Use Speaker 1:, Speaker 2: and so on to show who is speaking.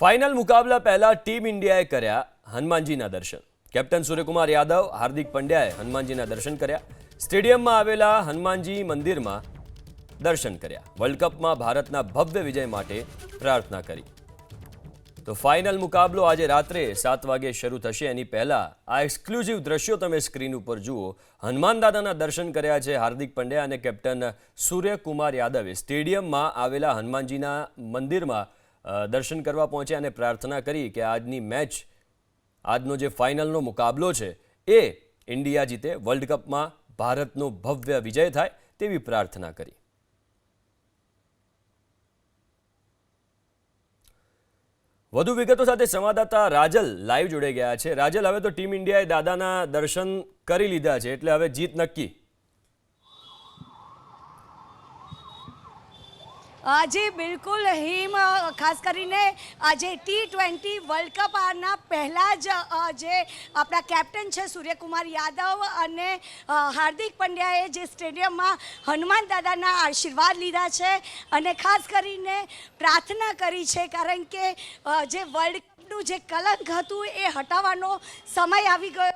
Speaker 1: Final મુકાબલા પહેલા team ઇન્ડિયાએ કર્યા હનુમાનજીના દર્શન। કેપ્ટન સૂર્યકુમાર યાદવ, હાર્દિક પંડ્યાએ હનુમાનજીના દર્શન કર્યા। સ્ટેડિયમમાં આવેલા હનુમાનજી મંદિરમાં દર્શન કર્યા। વર્લ્ડ કપમાં ભારતના ભવ્ય વિજય માટે પ્રાર્થના કરી। તો ફાઇનલ મુકાબલો આજે રાત્રે 7 વાગે શરૂ થશે। એની પહેલા આ એક્સક્લુઝિવ દ્રશ્યો તમે સ્ક્રીન ઉપર જુઓ। હનુમાન દાદાના દર્શન કર્યા છે હાર્દિક પંડ્યા અને કેપ્ટન સૂર્યકુમાર યાદવે। સ્ટેડિયમમાં આવેલા હનુમાનજીના મંદિરમાં દર્શન કરવા પહોંચ્યા અને પ્રાર્થના કરી કે આજની મેચ, આજનો જે ફાઇનલનો મુકાબલો છે એ ઇન્ડિયા જીતે, વર્લ્ડ કપમાં ભારતનો ભવ્ય વિજય થાય તેવી પ્રાર્થના કરી। વધુ વિગતો સાથે સંવાદદાતા રાજલ લાઈવ જોડાઈ ગયા છે। રાજલ, હવે તો ટીમ ઇન્ડિયાએ દાદાના દર્શન કરી લીધા છે એટલે હવે જીત નક્કી।
Speaker 2: જી બિલકુલ હિમ, ખાસ કરીને આજે T20 વર્લ્ડ કપ આના પહેલાં જ જે આપણા કેપ્ટન છે સૂર્યકુમાર યાદવ અને હાર્દિક પંડ્યાએ જે સ્ટેડિયમમાં હનુમાન દાદાના આશીર્વાદ લીધા છે અને ખાસ કરીને પ્રાર્થના કરી છે, કારણ કે જે વર્લ્ડ કપનું જે કલંક હતું એ હટાવવાનો સમય આવી ગયો